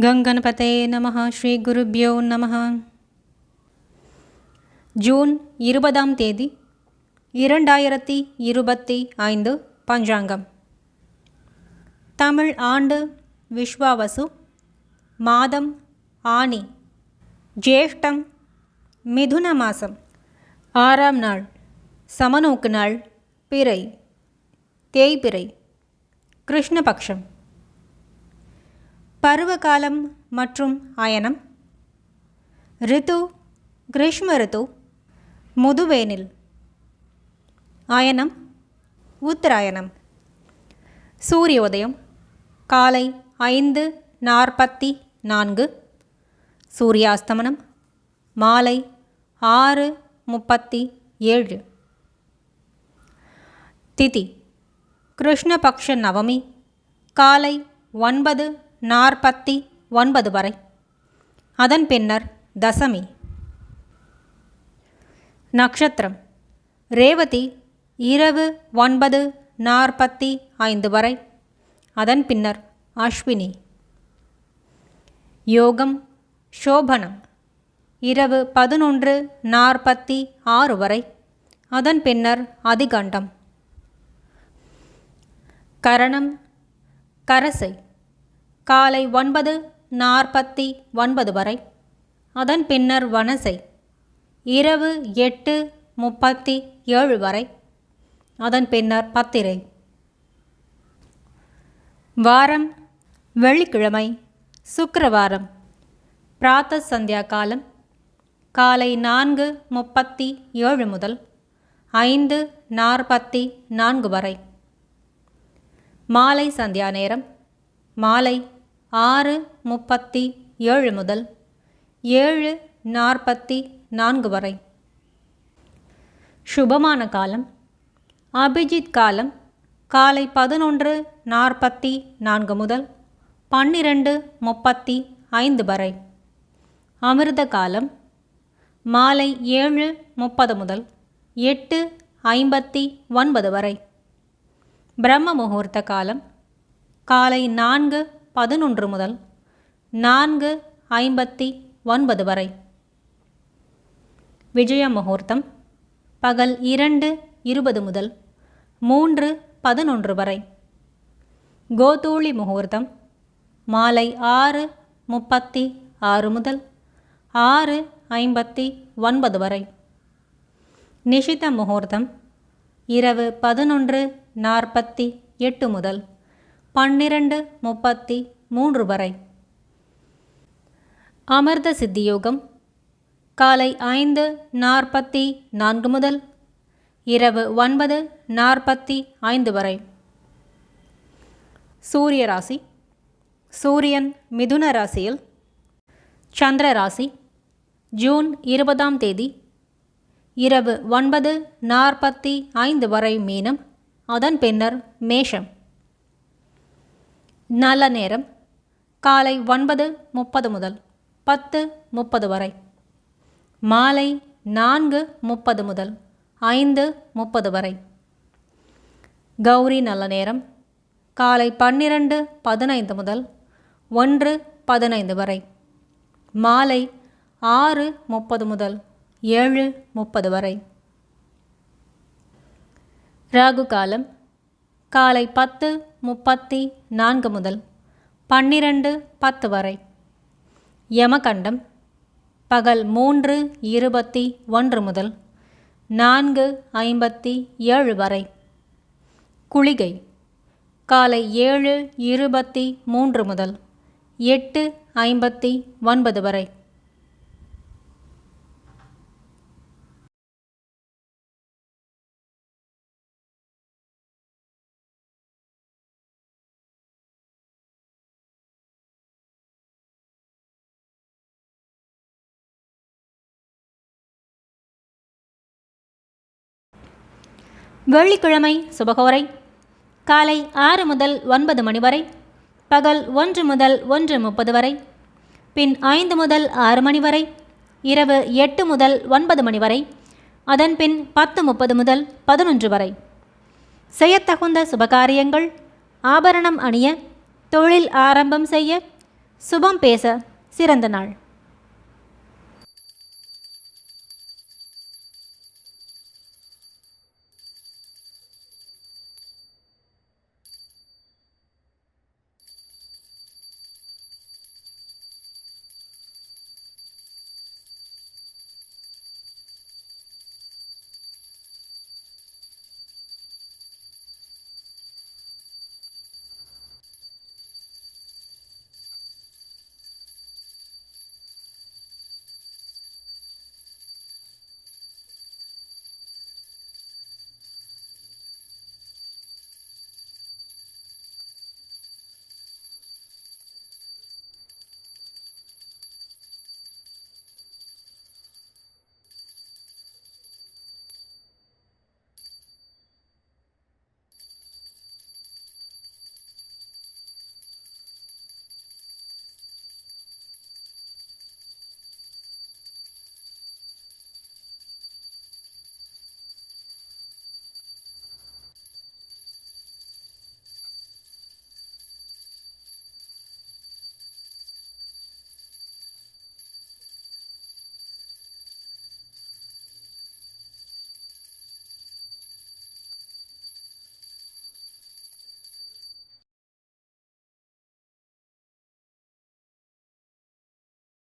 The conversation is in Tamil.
கங்கணபதே நமः. ஸ்ரீ குருப்யோ நமः. ஜூன் 20ஆம் தேதி 2025 பஞ்சாங்கம். தமிழ் ஆண்டு விஸ்வாவசு, மாதம் ஆனி, ஜேஷ்டம், மிதுன மாதம், 6ஆம் நாள், சமநோக்கு நாள், பிறை, தேய்பிறை, கிருஷ்ணபக்ஷம். பருவகாலம் மற்றும் அயனம். ரித்து கிரீஷ்ம ரித்து, முதுவேனில். அயனம் உத்தராயணம். சூரியோதயம் காலை 5:44, சூரியாஸ்தமனம் மாலை 6:37. திதி கிருஷ்ணபக்ஷ நவமி காலை 9:49 வரை, அதன் பின்னர் தசமி. நக்ஷத்திரம் ரேவதி இரவு 9:45 வரை, அதன் பின்னர் அஸ்வினி. யோகம் சோபனம் இரவு 11:46 வரை, அதன் பின்னர் அதிகண்டம். கரணம் கரசை காலை 9:49 வரை, அதன் பின்னர் வனசை இரவு 8:37 வரை, அதன் பின்னர் பத்திரை. வாரம் வெள்ளிக்கிழமை சுக்கிரவாரம். பிராத்த சந்தியா காலம் காலை 4:37 முதல் 5:44 வரை. மாலை சந்தியா நேரம் மாலை 6:37 முதல் 7:44 வரை. சுபமான காலம் அபிஜித் காலம் காலை 11:44 முதல் 12:35 வரை. அமிர்த காலம் மாலை 7:30 முதல் 8:59 வரை. பிரம்ம முகூர்த்த காலம் காலை 4:11 முதல் 4:59 வரை. விஜய முகூர்த்தம் பகல் 2:20 முதல் 3:11 வரை. கோதூளி முகூர்த்தம் மாலை 6:36 முதல் 6:59 வரை. நிஷித முகூர்த்தம் இரவு 11:48 முதல் 12:33 வரை. அமிர்த சித்தியோகம் காலை 5:44 முதல் இரவு 9:45 வரை. சூரிய ராசி சூரியன் மிதுன ராசியில், சந்திர ராசி ஜூன் 20ஆம் தேதி இரவு 9:45 வரை மீனம், அதன் பின்னர் மேஷம். நல்ல நேரம் காலை 9:30 முதல் 10:30 வரை. மாலை 4:30 முதல் 5:30 வரை. கௌரி நல்ல நேரம் காலை 12:15 முதல் 1:15 வரை. மாலை 6:30 முதல் 7:30 வரை. ராகு காலம் காலை 10:34 முதல் 12:10 வரை. யமகண்டம் பகல் 3:21 முதல் 4:57 வரை. குளிகை காலை 7:23 முதல் 8:59 வரை. வெள்ளிக்கிழமை சுபகோரை காலை 6 முதல் 9 மணி வரை, பகல் 1 முதல் 1:30 வரை, பின் 5 முதல் 6 மணி வரை, இரவு 8 முதல் 9 மணி வரை, அதன் பின் 10:30 முதல் 11 வரை. செய்யத்தகுந்த சுபகாரியங்கள், ஆபரணம் அணிய, தொழில் ஆரம்பம் செய்ய, சுபம் பேச சிறந்த நாள்.